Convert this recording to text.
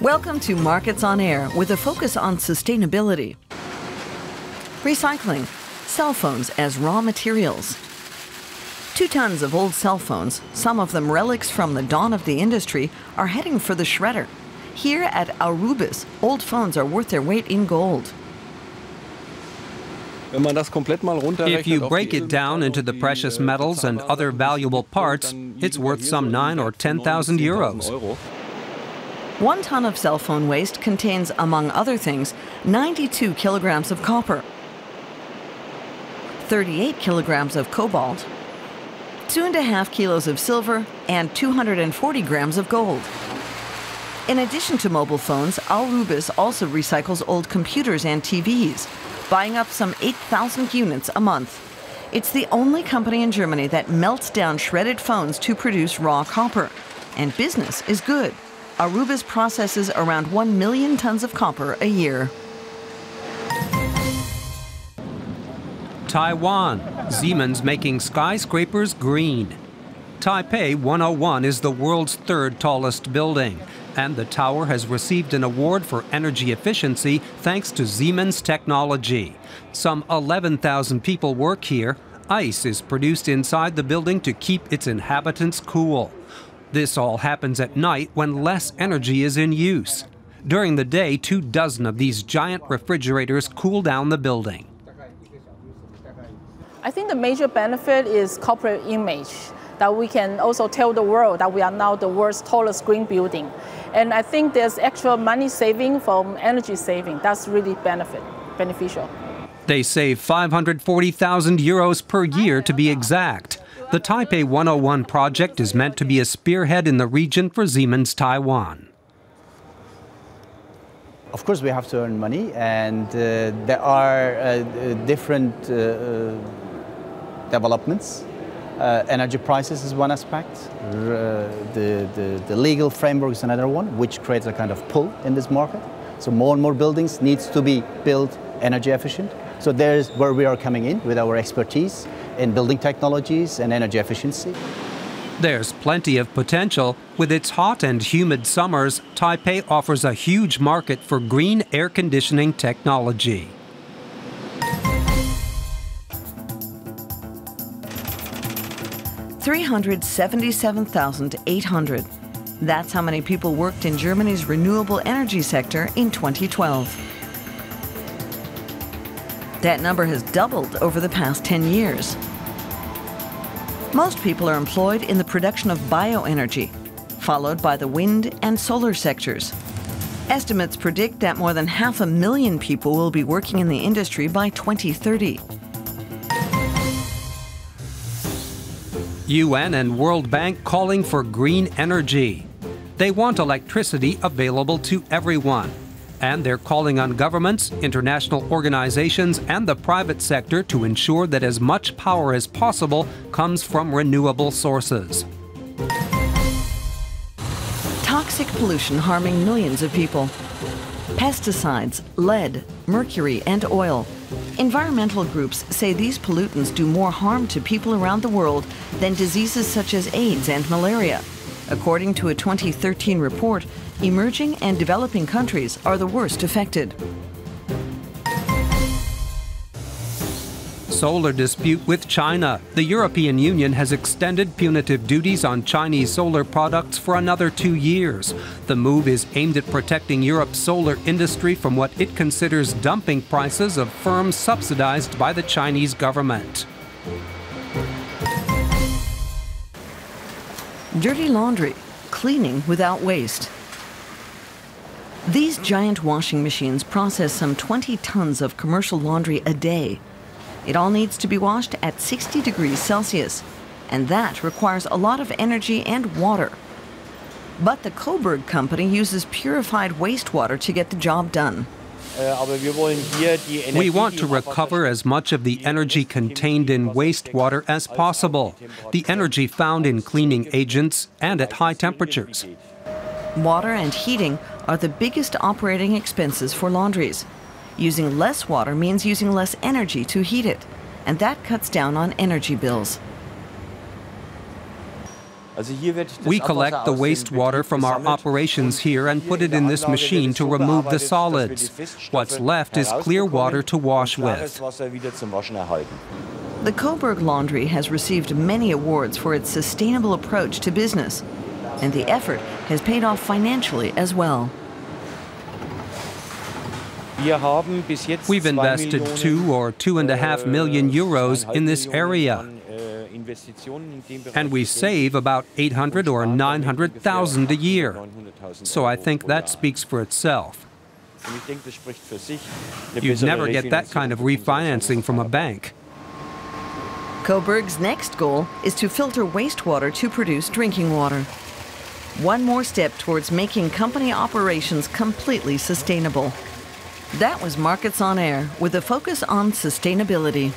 Welcome to Markets on Air with a focus on sustainability. Recycling, cell phones as raw materials. 2 tons of old cell phones, some of them relics from the dawn of the industry, are heading for the shredder. Here at Aurubis, old phones are worth their weight in gold. If you break it down into the precious metals and other valuable parts, it's worth some 9,000 or 10,000 euros. 1 ton of cell phone waste contains, among other things, 92 kilograms of copper, 38 kilograms of cobalt, 2.5 kilos of silver, and 240 grams of gold. In addition to mobile phones, Aurubis also recycles old computers and TVs, buying up some 8,000 units a month. It's the only company in Germany that melts down shredded phones to produce raw copper. And business is good. Aurubis processes around 1 million tons of copper a year. Taiwan, Siemens making skyscrapers green. Taipei 101 is the world's 3rd tallest building, and the tower has received an award for energy efficiency thanks to Siemens technology. Some 11,000 people work here. Ice is produced inside the building to keep its inhabitants cool. This all happens at night when less energy is in use. During the day, 24 of these giant refrigerators cool down the building. I think the major benefit is corporate image, that we can also tell the world that we are now the world's tallest green building. And I think there's actual money saving from energy saving. That's really beneficial. They save 540,000 euros per year to be exact. The Taipei 101 project is meant to be a spearhead in the region for Siemens Taiwan. Of course, we have to earn money, and there are different developments. Energy prices is one aspect. The legal framework is another one, which creates a kind of pull in this market. So more and more buildings needs to be built energy efficient. So there's where we are coming in with our expertise in building technologies and energy efficiency. There's plenty of potential. With its hot and humid summers, Taipei offers a huge market for green air conditioning technology. $377,800. That's how many people worked in Germany's renewable energy sector in 2012. That number has doubled over the past 10 years. Most people are employed in the production of bioenergy, followed by the wind and solar sectors. Estimates predict that more than 500,000 people will be working in the industry by 2030. UN and World Bank calling for green energy. They want electricity available to everyone. And they're calling on governments, international organizations, and the private sector to ensure that as much power as possible comes from renewable sources. Toxic pollution harming millions of people. Pesticides, lead, mercury, and oil. Environmental groups say these pollutants do more harm to people around the world than diseases such as AIDS and malaria. According to a 2013 report, emerging and developing countries are the worst affected. Solar dispute with China. The European Union has extended punitive duties on Chinese solar products for another 2 years. The move is aimed at protecting Europe's solar industry from what it considers dumping prices of firms subsidized by the Chinese government. Dirty laundry, cleaning without waste. These giant washing machines process some 20 tons of commercial laundry a day. It all needs to be washed at 60 degrees Celsius, and that requires a lot of energy and water. But the Coburg company uses purified wastewater to get the job done. We want to recover as much of the energy contained in wastewater as possible, the energy found in cleaning agents and at high temperatures. Water and heating are the biggest operating expenses for laundries. Using less water means using less energy to heat it, and that cuts down on energy bills. We collect the wastewater from our operations here and put it in this machine to remove the solids. What's left is clear water to wash with. The Coburg Laundry has received many awards for its sustainable approach to business, and the effort has paid off financially as well. We've invested 2 or 2.5 million euros in this area, and we save about 800 or 900,000 a year. So I think that speaks for itself. You'd never get that kind of refinancing from a bank. Coburg's next goal is to filter wastewater to produce drinking water. One more step towards making company operations completely sustainable. That was Markets on Air, with a focus on sustainability.